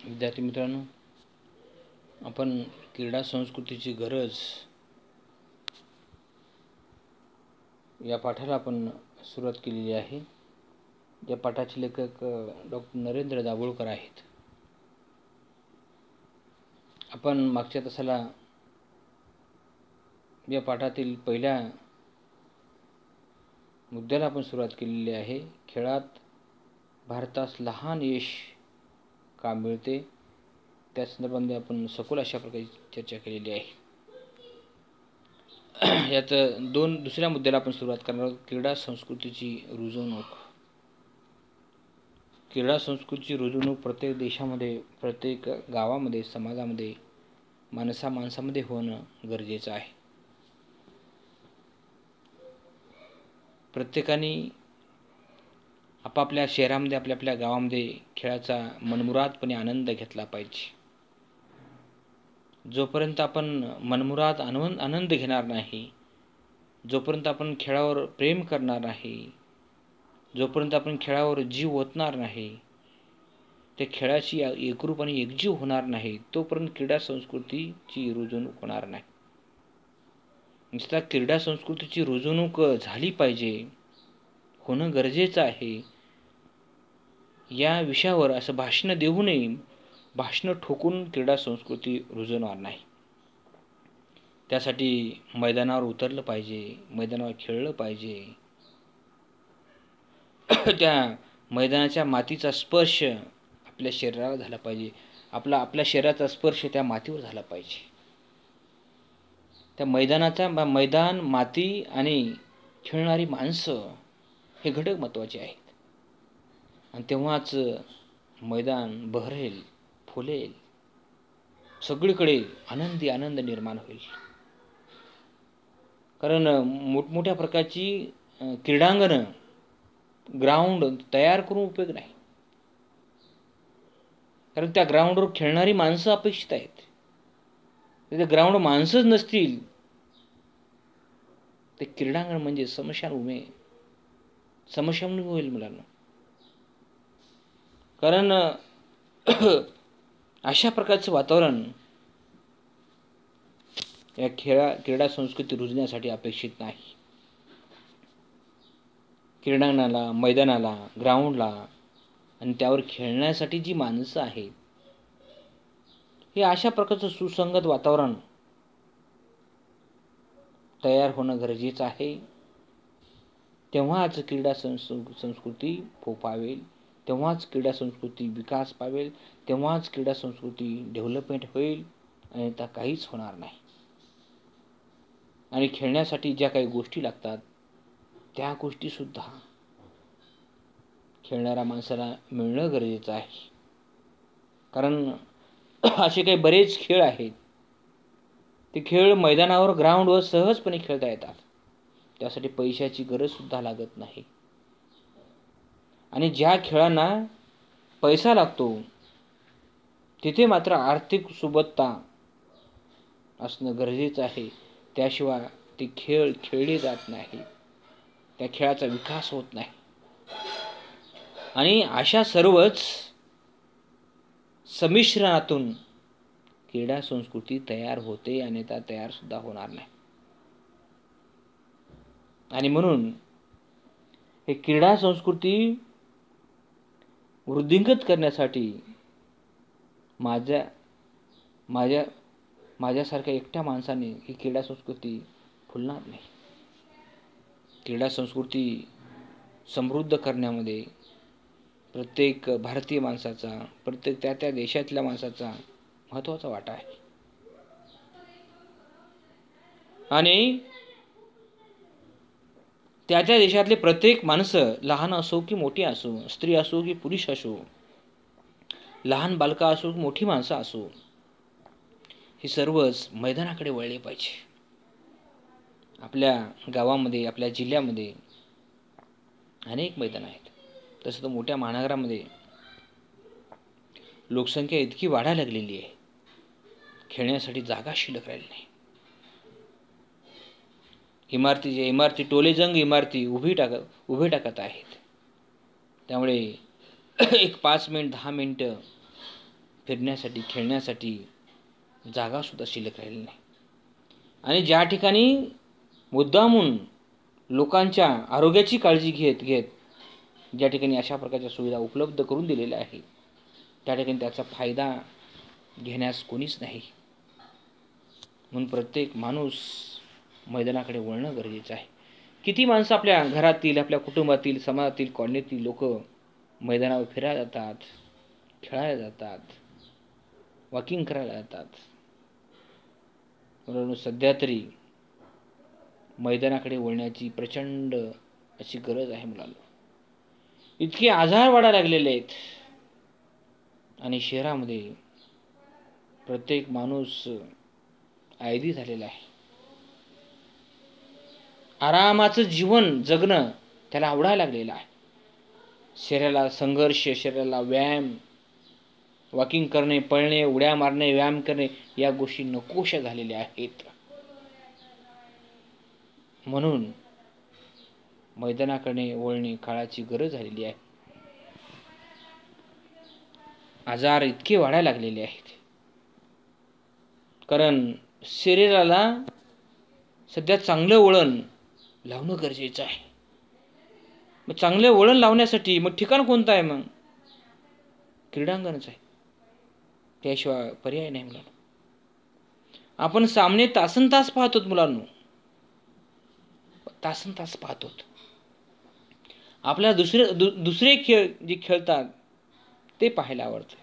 विद्यार्थी मित्रांनो, आपण क्रीडा संस्कृतीची गरज या पाठाला आपण सुरुवात केलेली आहे. या पाठाचे लेखक डॉक्टर नरेंद्र दाभोळकर आहेत. आपण मागच्या तासाला या पाठातील पहिल्या मुद्द्याला आपण सुरुवात केलेली आहे. खेळात भारतास लहान यश का मिळते त्या संदर्भामध्ये आपण सखोल अशा प्रकारे चर्चा केलेली आहे. यात दुसऱ्या मुद्द्याला आपण सुरुवात करणार आहोत. क्रीडा संस्कृतीची रुजवणूक. क्रीडा संस्कृतीची रुजवणूक प्रत्येक देशामध्ये, प्रत्येक गावामध्ये, समाजामध्ये, माणसामध्ये होणं गरजेचं आहे. प्रत्येकाने आपापल्या शहरामध्ये, आपल्या गावामध्ये खेळाचा मनमुरादपणे आनंद घेतला पाहिजे. जोपर्यंत आपण मनमुराद आनंद घेणार नाही, जोपर्यंत आपण खेळावर प्रेम करणार नाही, जोपर्यंत आपण खेळावर जीव ओतणार नाही, त्या खेळाची एकरूप आणि एकजीव होणार नाही, तोपर्यंत क्रीडा संस्कृतीची रुजवणूक होणार नाही. नुसता क्रीडा संस्कृतीची रुजवणूक झाली पाहिजे, होणं गरजेचं आहे, या विषयावर असं भाषण देऊ नये. भाषण ठोकून क्रीडा संस्कृती रुजवणार नाही. त्यासाठी मैदानावर उतरलं पाहिजे, मैदानावर खेळलं पाहिजे. त्या मैदानाच्या मातीचा स्पर्श आपल्या शरीराला झाला पाहिजे. आपल्या शरीराचा स्पर्श त्या मातीवर झाला पाहिजे. त्या मैदान, माती आणि खेळणारी माणसं हे घटक महत्त्वाचे आहेत. आणि तेव्हाच मैदान बहरेल, फुलेल, सगळीकडे आनंद निर्माण होईल. कारण मोठमोठ्या प्रकारची क्रीडांगणं, ग्राउंड तयार करून उपयोग नाही. कारण त्या ग्राउंडवर खेळणारी माणसं अपेक्षित आहेत. तिथे ग्राउंड माणसंच नसतील, ते क्रीडांगण म्हणजे स्मशानभूमी होईल मुलांना. कारण अशा प्रकारचं वातावरण या क्रीडा संस्कृती रुजण्यासाठी अपेक्षित नाही. क्रीडांगणाला, मैदानाला, ग्राउंडला आणि त्यावर खेळण्यासाठी जी माणसं आहेत, हे अशा प्रकारचं सुसंगत वातावरण तयार होणं गरजेचं आहे. तेव्हाच क्रीडा संस्कृती फोफावेल, तेव्हाच क्रीडा संस्कृती विकास पावेल, तेव्हाच क्रीडा संस्कृती डेव्हलपमेंट होईल. आणि त्या काहीच होणार नाही. आणि खेळण्यासाठी ज्या काही गोष्टी लागतात, त्या गोष्टीसुद्धा खेळणाऱ्या माणसाला मिळणं गरजेचं आहे. कारण असे काही बरेच खेळ आहेत, ते खेळ मैदानावर, ग्राउंडवर सहजपणे खेळता येतात. त्यासाठी पैशाची गरज सुद्धा लागत नाही. आणि ज्या खेळांना पैसा लागतो, तिथे मात्र आर्थिक सुबत्ता असणं गरजेचं आहे. त्याशिवाय ते खेळ खेळले जात नाही, त्या खेळाचा विकास होत नाही. आणि अशा सर्वच संमिश्रणातून क्रीडा संस्कृती तयार होते आणि त्या तयार सुद्धा होणार नाही. आणि म्हणून हे क्रीडा संस्कृती वृद्धिंगत करण्यासाठी माझ्यासारख्या एकट्या माणसाने ही क्रीडा संस्कृती फुलणार नाही. क्रीडा संस्कृती समृद्ध करण्यामध्ये प्रत्येक भारतीय माणसाचा, प्रत्येक त्या देशातल्या माणसाचा महत्त्वाचा वाटा आहे. आणि त्या देशातले प्रत्येक माणसं, लहान असो की मोठी असो, स्त्री असो की पुरुष असो, लहान बालका असो की मोठी माणसं असो, हे सर्वच मैदानाकडे वळले पाहिजे. आपल्या गावामध्ये, आपल्या जिल्ह्यामध्ये अनेक मैदान आहेत. तसं तर मोठ्या महानगरामध्ये लोकसंख्या इतकी वाढायला लागलेली आहे, खेळण्यासाठी जागा शिल्लक राहिली नाही. इमारती टोलेजंग इमारती उभे टाकत आहेत. त्यामुळे एक 5 मिनिट 10 मिनिटं फिरण्यासाठी, खेळण्यासाठी जागासुद्धा शिल्लक राहिली नाही. आणि ज्या ठिकाणी मुद्दामून लोकांच्या आरोग्याची काळजी घेत ज्या ठिकाणी अशा प्रकारच्या सुविधा उपलब्ध करून दिलेल्या आहेत, त्या ठिकाणी त्याचा फायदा घेण्यास कोणीच नाही. म्हणून प्रत्येक माणूस मैदानाकडे वळणं गरजेचं आहे. किती माणसं आपल्या घरातील, आपल्या कुटुंबातील, समाजातील, कॉलनीतील लोक मैदानावर फिरायला जातात, खेळायला जातात, वॉकिंग करायला जातात. म्हणून सध्या तरी मैदानाकडे वळण्याची प्रचंड अशी गरज आहे मुलांना. इतके आजार वाढायला लागलेले आहेत आणि शहरामध्ये प्रत्येक माणूस ऐदी झालेला आहे. आरामाचं जीवन जगणं त्याला आवडायला लागलेलं आहे. शरीराला संघर्ष, शरीराला व्यायाम, वॉकिंग करणे, पळणे, उड्या मारणे, व्यायाम करणे या गोष्टी नकोशा झालेल्या आहेत. म्हणून मैदानाकडे वळणे काळाची गरज झालेली आहे. आजार इतके वाढायला लागलेले आहेत कारण शरीराला सध्या चांगलं वळण लावणं गरजेचं आहे. मग चांगले वळण लावण्यासाठी मग ठिकाण कोणतं आहे? मग क्रीडांगणच आहे. त्याशिवाय पर्याय नाही मुलांनो. आपण सामने तासन तास पाहतो मुलांनो, तासन तास पाहतो. आपल्याला दुसरे खेळ जे खेळतात ते पाहायला आवडतं.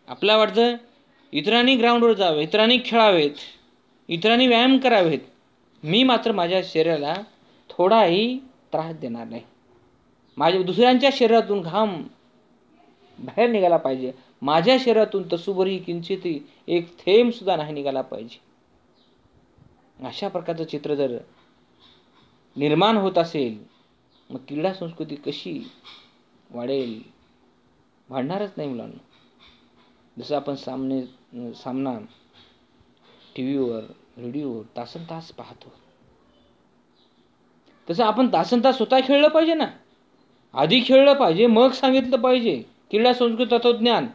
आपल्याला वाटतं इतरांनी ग्राउंडवर जावे, इतरांनी खेळावेत, इतरांनी व्यायाम करावेत. मी मात्र माझ्या शरीराला थोडाही त्रास देणार नाही. माझ्या दुसऱ्यांच्या शरीरातून घाम बाहेर निघाला पाहिजे. माझ्या शरीरातून तसूभरही किंचितही एक थेंब सुद्धा नाही निघाला पाहिजे. अशा प्रकारचं चित्र जर निर्माण होत असेल मग क्रीडा संस्कृती कशी वाढेल? वाढणारच नाही मुलांना. जसं आपण सामना टीव्हीवर, रेडिओवर तासन तास पाहतो, तसं आपण तासन तास स्वतः खेळलं पाहिजे ना. आधी खेळलं पाहिजे, मग सांगितलं पाहिजे. क्रीडा संस्कृती तत्वज्ञान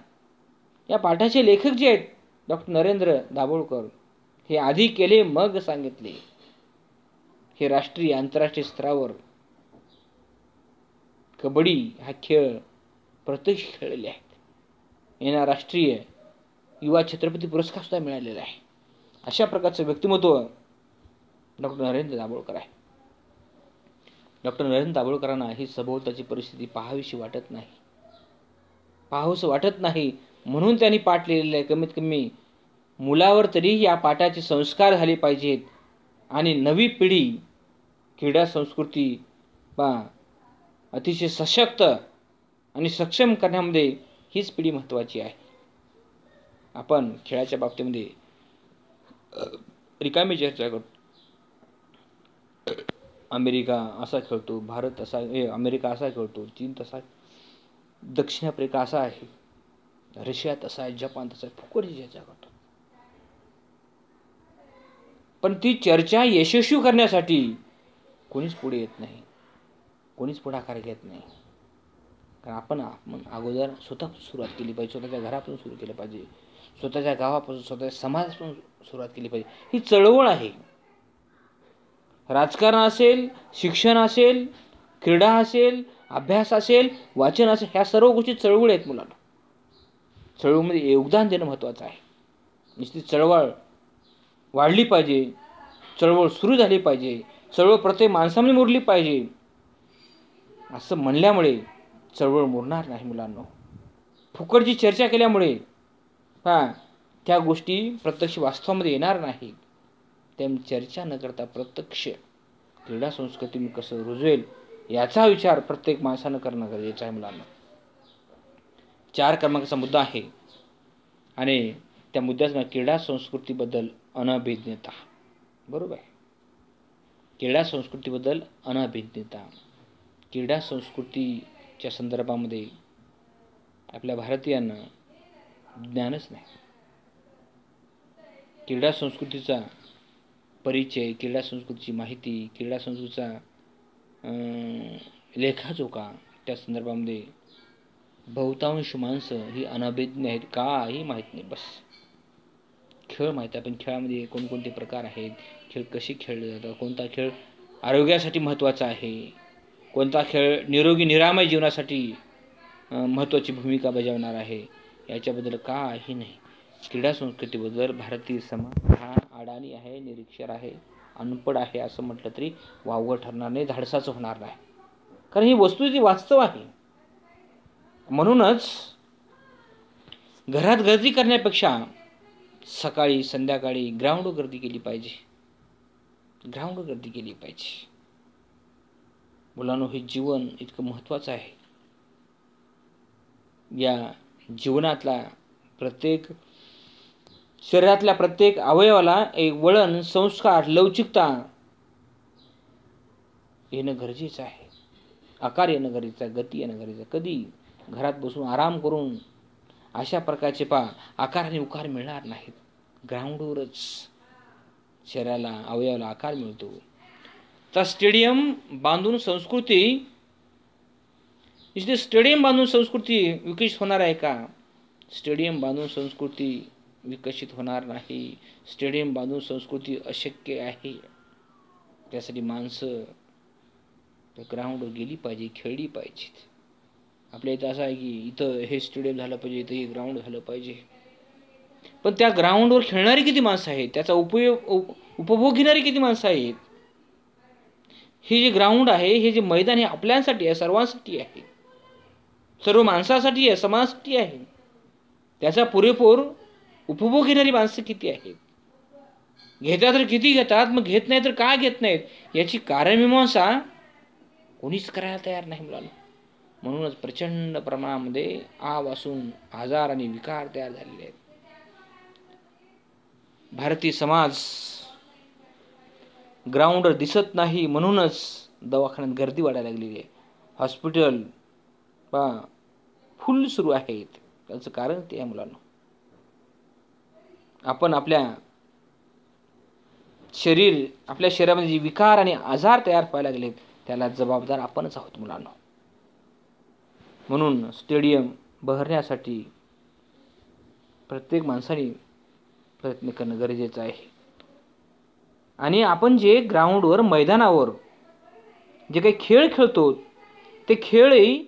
या पाठाचे लेखक जे आहेत डॉक्टर नरेंद्र दाभोळकर, हे आधी केले मग सांगितले. हे राष्ट्रीय, आंतरराष्ट्रीय स्तरावर कबड्डी हा खेळ प्रत्यक्ष खेळलेले आहेत. यांना राष्ट्रीय युवा छत्रपती पुरस्कार सुद्धा मिळालेला आहे. अशा प्रकारचं व्यक्तिमत्व डॉक्टर नरेंद्र दाभोळकर आहे. डॉक्टर नरेंद्र दाभोळकरांना ही सभोवताची परिस्थिती पाहावीशी वाटत नाही, पाहावंसं वाटत नाही. म्हणून त्यांनी पाठ लिहिलेला आहे. कमीत कमी मुलावर तरी या पाठाचे संस्कार झाले पाहिजेत आणि नवी पिढी क्रीडा संस्कृती अतिशय सशक्त आणि सक्षम करण्यामध्ये हीच पिढी महत्त्वाची आहे. आपण खेळाच्या बाबतीमध्ये रिकामी चर्चा करतो. अमेरिका असा खेळतो, भारत असा, अमेरिका असा खेळतो, चीन तसा, दक्षिण आफ्रिका असा आहे, रशिया तसा आहे, जपान तसा आहे. फुकटची चर्चा करतो. पण ती चर्चा यशस्वी करण्यासाठी कोणीच पुढे येत नाही, कोणीच पुढाकार घेत नाही. कारण आपण अगोदर स्वतः सुरुवात केली पाहिजे. स्वतःच्या घरापासून सुरू केलं पाहिजे, स्वतःच्या गावापासून, स्वतःच्या समाजापासून सुरुवात केली पाहिजे. ही चळवळ आहे. राजकारण असेल, शिक्षण असेल, क्रीडा असेल, अभ्यास असेल, वाचन असेल, ह्या सर्व गोष्टी चळवळ आहेत मुलांना. चळवळीमध्ये योगदान देणं महत्त्वाचं आहे. नुसती चळवळ वाढली पाहिजे, चळवळ सुरू झाली पाहिजे, चळवळ प्रत्येक माणसामध्ये मुरली पाहिजे असं म्हणल्यामुळे चळवळ मुरणार नाही मुलांना. फुकटची चर्चा केल्यामुळे त्या गोष्टी प्रत्यक्ष वास्तवामध्ये येणार नाही. त्यामुळे चर्चा न करता प्रत्यक्ष क्रीडा संस्कृती कसं रुजवेल याचा विचार प्रत्येक माणसानं करणं गरजेचं आहे मुलांना. 4 क्रमांकाचा मुद्दा आहे आणि त्या मुद्द्याचं नाव क्रीडा संस्कृतीबद्दल अनभिज्ञता. बरोबर आहे. क्रीडा संस्कृतीबद्दल अनभिज्ञता. क्रीडा संस्कृतीच्या संदर्भामध्ये आपल्या भारतीयांना ज्ञानच नाही. क्रीडा संस्कृतीचा परिचय, क्रीडा संस्कृतीची माहिती, क्रीडा संस्कृतीचा लेखाजोखा त्या संदर्भामध्ये बहुतांश माणसं ही अनभिज्ञ आहेत, काही माहीत नाही. बस खेळ माहीत आहे, पण खेळामध्ये कोणकोणते प्रकार आहेत, खेळ कसे खेळले जातात, कोणता खेळ आरोग्यासाठी महत्त्वाचा आहे, कोणता खेळ निरोगी निरामय जीवनासाठी महत्त्वाची भूमिका बजावणार आहे, याच्याबद्दल काही नाही. क्रीडा संस्कृतीबद्दल भारतीय समाज हा अडाणी आहे, निरक्षर आहे, अनपढ आहे असं म्हटलं तरी वावगं ठरणार नाही, धाडसाचं होणार नाही. कारण ही वस्तुस्थिती वास्तव आहे. म्हणूनच घरात गर्दी करण्यापेक्षा सकाळी संध्याकाळी ग्राउंडवर गर्दी केली पाहिजे. ग्राउंडवर गर्दी केली पाहिजे. मुलांनो, हे जीवन इतकं महत्त्वाचं आहे. या जीवनातला प्रत्येक शरीरातल्या प्रत्येक अवयवाला एक वळण, संस्कार, लवचिकता येणं गरजेचं आहे. आकार येणं गरजेचं आहे, गती येणं गरजेचं आहे. कधी घरात बसून आराम करून अशा प्रकारचे आकार आणि उकार मिळणार नाहीत. ग्राउंडवरच शरीराला अवयवाला आकार मिळतो. तर स्टेडियम बांधून संस्कृती स्टेडियम बांधून संस्कृती विकसित होणार आहे का? स्टेडियम बांधून संस्कृती विकसित होणार नाही. स्टेडियम बांधून संस्कृती अशक्य आहे. त्यासाठी माणसं ग्राउंडवर गेली पाहिजे, खेळली पाहिजेत. आपल्या इथं असं आहे की इथं हे स्टेडियम झालं पाहिजे, इथं हे ग्राउंड झालं पाहिजे. पण त्या ग्राउंडवर खेळणारी किती माणसं आहेत, त्याचा उपभोग घेणारी किती माणसं आहेत? हे जे ग्राउंड आहे, हे जे मैदान आहे, आपल्यासाठी आहे, सर्वांसाठी आहे, सर्व माणसासाठी आहे, समाजासाठी आहे. त्याचा पुरेपूर उपभोग घेणारी माणसं किती आहेत? घेतात तर किती घेतात, मग घेत नाही तर का घेत नाहीत, याची कारणमीमांसा कोणीच करायला तयार नाही मुलांना. म्हणूनच प्रचंड प्रमाणामध्ये आवासून आजार आणि विकार तयार झालेले आहेत. भारतीय समाज ग्राउंडवर दिसत नाही, म्हणूनच दवाखान्यात गर्दी वाढायला लागलेली आहे. हॉस्पिटल फुल सुरू आहेत. त्याचं कारण ते आहे मुलांना. आपण आपल्या शरीरामध्ये जे विकार आणि आजार तयार व्हायला लागलेत, त्याला जबाबदार आपणच आहोत मुलांना. म्हणून स्टेडियम बहरण्यासाठी प्रत्येक माणसाने प्रयत्न करणं गरजेचं आहे. आणि आपण जे ग्राउंडवर मैदानावर जे काही खेळ खेळतो, ते खेळही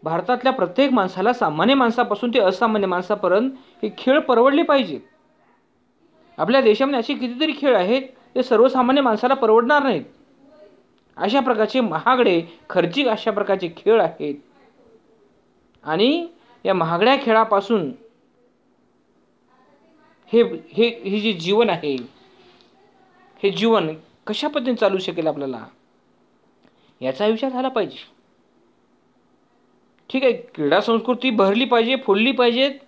भारतातल्या प्रत्येक माणसाला, सामान्य माणसापासून ते असामान्य माणसापर्यंत हे खेळ परवडले पाहिजेत. आपल्या देशामध्ये असे कितीतरी खेळ आहेत ते सर्वसामान्य माणसाला परवडणार नाहीत. अशा प्रकारचे महागडे, खर्चिक अशा प्रकारचे खेळ आहेत. आणि या महागड्या खेळापासून हे जे जीवन आहे, हे जीवन कशा पद्धतीने चालू शकेल आपल्याला, याचा विचार झाला पाहिजे. ठीक आहे, क्रीडा संस्कृती बहरली पाहिजे, फुलली पाहिजेत,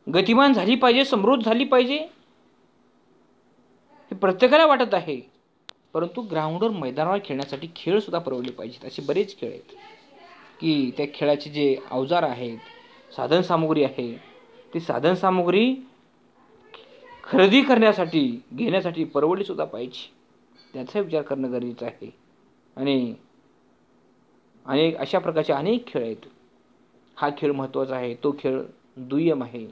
गतिमान झाली पाहिजे, समृद्ध झाली पाहिजे, हे प्रत्येकाला वाटत आहे. परंतु ग्राउंडवर मैदानावर खेळण्यासाठी खेळ सुद्धा परवडले पाहिजेत. असे बरेच खेळ आहेत की त्या खेळाचे जे अवजार आहेत, साधनसामुग्री आहे, ती साधनसामुग्री खरेदी करण्यासाठी, घेण्यासाठी परवडली सुद्धा पाहिजे. त्याचा विचार करणं गरजेचं आहे. आणि अशा प्रकारचे अनेक खेळ आहेत. हा खेळ महत्त्वाचा आहे, तो खेळ दुय्यम आहे,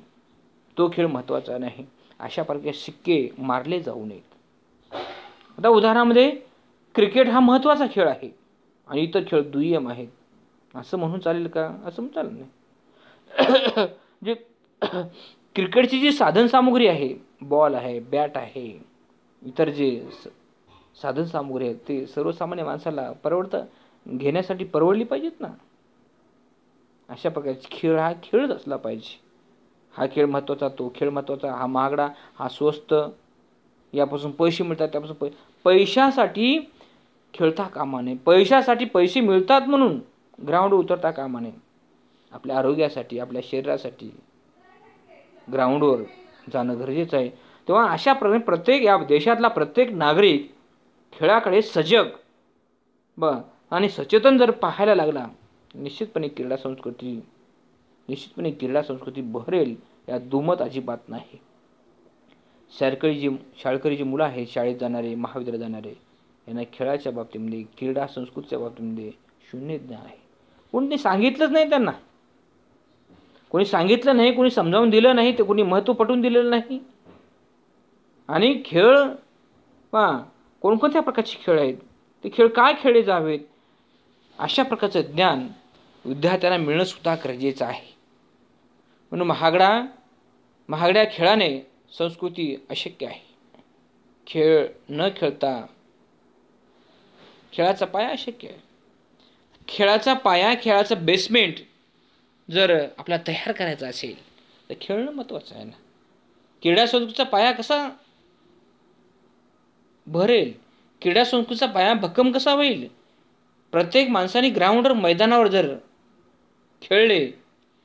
तो खेळ महत्त्वाचा नाही, अशा प्रकारचे शिक्के मारले जाऊ नयेत. आता उदाहरणामध्ये क्रिकेट हा महत्त्वाचा खेळ आहे आणि इतर खेळ दुय्यम आहेत असं म्हणून चालेल का? असं म्हणून चालेल नाही. जे क्रिकेटची जी साधनसामुग्री आहे, बॉल आहे, बॅट आहे, इतर जे साधनसामुग्री आहेत, ते सर्वसामान्य माणसाला घेण्यासाठी परवडली पाहिजेत ना. अशा प्रकारचे खेळ हा खेळच असला पाहिजे. हा खेळ महत्त्वाचा, तो खेळ महत्त्वाचा, हा महागडा, हा स्वस्त, यापासून पैसे मिळतात, त्यापासून पैशासाठी खेळता कामा नये. पैशासाठी पैसे मिळतात म्हणून ग्राउंडवर उतरता कामा नये. आपल्या आरोग्यासाठी, आपल्या शरीरासाठी ग्राउंडवर जाणं गरजेचं आहे. तेव्हा अशा प्रकारे या देशातला प्रत्येक नागरिक खेळाकडे सजग आणि सचेतन जर पाहायला लागला, निश्चितपणे क्रीडा संस्कृती बहरेल, यात दुमत अजिबात नाही. शाळकरी जी मुलं आहेत, शाळेत जाणारे, महाविद्यालयात जाणारे, यांना खेळाच्या बाबतीमध्ये, क्रीडा संस्कृतीच्या बाबतीमध्ये शून्य ज्ञान आहे. कोणी ते सांगितलंच नाही त्यांना. कोणी सांगितलं नाही, कोणी समजावून दिलं नाही, ते कोणी महत्त्व पटवून दिलेलं नाही. आणि खेळ कोणकोणत्या प्रकारचे खेळ आहेत, ते खेळ काय खेळले जावेत, अशा प्रकारचं ज्ञान विद्यार्थ्यांना मिळणं सुद्धा गरजेचं आहे. म्हणून महागड्या खेळाने संस्कृती अशक्य आहे. खेळ न खेळता खेळाचा पाया अशक्य आहे. खेळाचं बेसमेंट जर आपल्याला तयार करायचं असेल तर खेळणं महत्त्वाचं आहे ना. क्रीडा संस्कृतीचा पाया कसा भरेल, क्रीडा संस्कृतीचा पाया भक्कम कसा होईल? प्रत्येक माणसाने ग्राउंडवर, मैदानावर जर खेळले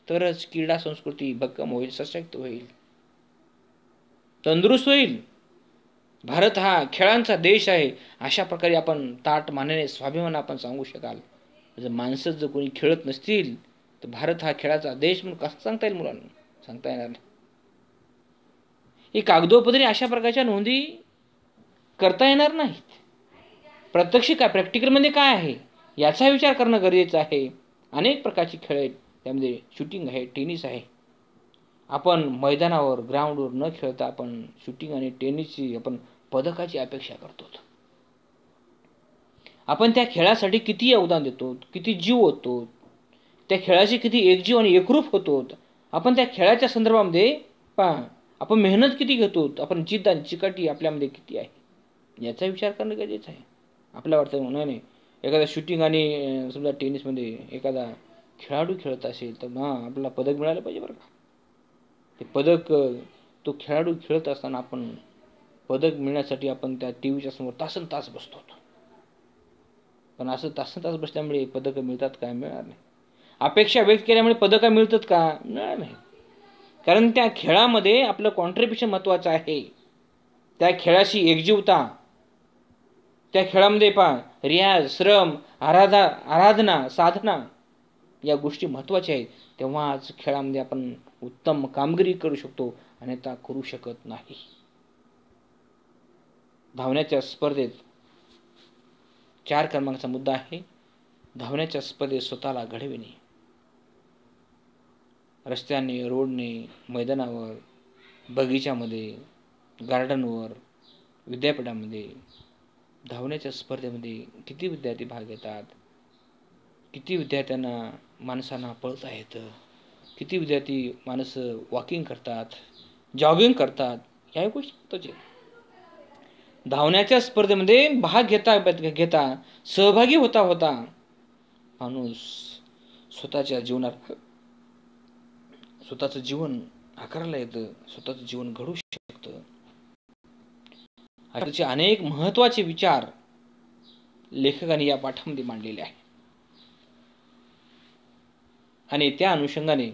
तरच क्रीडा संस्कृती भक्कम होईल, सशक्त होईल, तंदुरुस्त होईल. भारत हा खेळांचा देश आहे, अशा प्रकारे आपण ताठ मानेने स्वाभिमान आपण सांगू शकाल. जर माणसं जर कोणी खेळत नसतील तर भारत हा खेळाचा देश म्हणून कसं सांगता येईल मुलांना? सांगता येणार नाही. ही कागदोपत्री अशा प्रकारच्या नोंदी करता येणार नाहीत. प्रत्यक्ष काय, प्रॅक्टिकलमध्ये काय आहे याचा विचार करणं गरजेचं आहे. अनेक प्रकारचे खेळ आहेत, त्यामध्ये शूटिंग आहे, टेनिस आहे. आपण मैदानावर, ग्राउंडवर न खेळता आपण शूटिंग आणि टेनिसची आपण पदकाची अपेक्षा करतो. आपण त्या खेळासाठी किती योगदान देतो, किती जीव ओततो, त्या खेळाशी किती एकजीव आणि एकरूप होतो. आपण त्या खेळाच्या संदर्भामध्ये आपण मेहनत किती घेतो, आपण जिद्द आणि चिकाटी आपल्यामध्ये किती आहे याचा विचार करणं गरजेचं आहे. आपल्याला वाटतं नाही, एखादा शूटिंग आणि समजा टेनिसमध्ये एखादा खेळाडू खेळत असेल तर आपल्याला पदक मिळालं पाहिजे बरं का. ते पदक, तो खेळाडू खेळत असताना आपण पदक मिळण्यासाठी आपण त्या टीव्हीच्या समोर तासनतास बसतो. पण असं तासनतास बसल्यामुळे पदकं मिळतात का? मिळणार नाही. अपेक्षा व्यक्त केल्यामुळे पदकं मिळतात का? मिळणार नाही. कारण त्या खेळामध्ये आपलं कॉन्ट्रिब्युशन महत्त्वाचं आहे. त्या खेळाशी एकजीवता, त्या खेळामध्ये रियाज, श्रम, आराधना, साधना या गोष्टी महत्त्वाच्या आहेत. तेव्हाच खेळामध्ये आपण उत्तम कामगिरी करू शकतो, अन्यथा करू शकत नाही. धावण्याच्या स्पर्धेत 4 क्रमांकाचा मुद्दा आहे. धावण्याच्या स्पर्धेत स्वतःला घडविणे. रस्त्याने, रोडने, मैदानावर, बगीच्यामध्ये, गार्डनवर, विद्यापीठामध्ये धावण्याच्या स्पर्धेमध्ये किती विद्यार्थी भाग घेतात, किती विद्यार्थ्यांना माणसांना पळता येतं, किती विद्यार्थी माणसं वॉकिंग करतात, जॉगिंग करतात, ह्या गोष्टी महत्त्वाच्या आहेत. धावण्याच्या स्पर्धेमध्ये भाग घेता सहभागी होता माणूस स्वतःच्या जीवनात स्वतःचं जीवन आकाराला येतं, स्वतःचं जीवन घडू शकतं. असे अनेक महत्त्वाचे विचार लेखकांनी या पाठामध्ये मांडलेले आहे. आणि त्या अनुषंगाने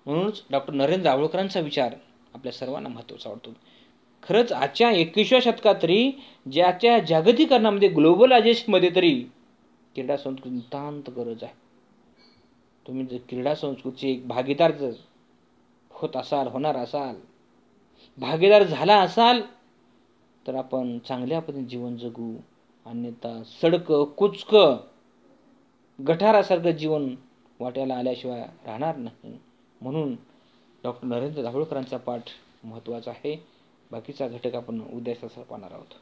म्हणूनच डॉक्टर नरेंद्र दाभोळकरांचा विचार आपल्या सर्वांना महत्त्वाचा वाटतो. खरंच आजच्या 21व्या शतकात तरी ज्याच्या जागतिकीकरणामध्ये, ग्लोबलायझेशनमध्ये तरी क्रीडा संस्कृती नितांत गरज आहे. तुम्ही जर क्रीडा संस्कृतीचे एक भागीदार जर होणार असाल, भागीदार झाला असाल तर आपण चांगल्या पद्धतीने जीवन जगू. अन्यथा सडकं, कुचकं, गटारासारखं जीवन वाट्याला आल्याशिवाय राहणार नाही. म्हणून डॉक्टर नरेंद्र दाभोळकरांचा पाठ महत्त्वाचा आहे. बाकीचा घटक आपण उद्या पाहणार आहोत.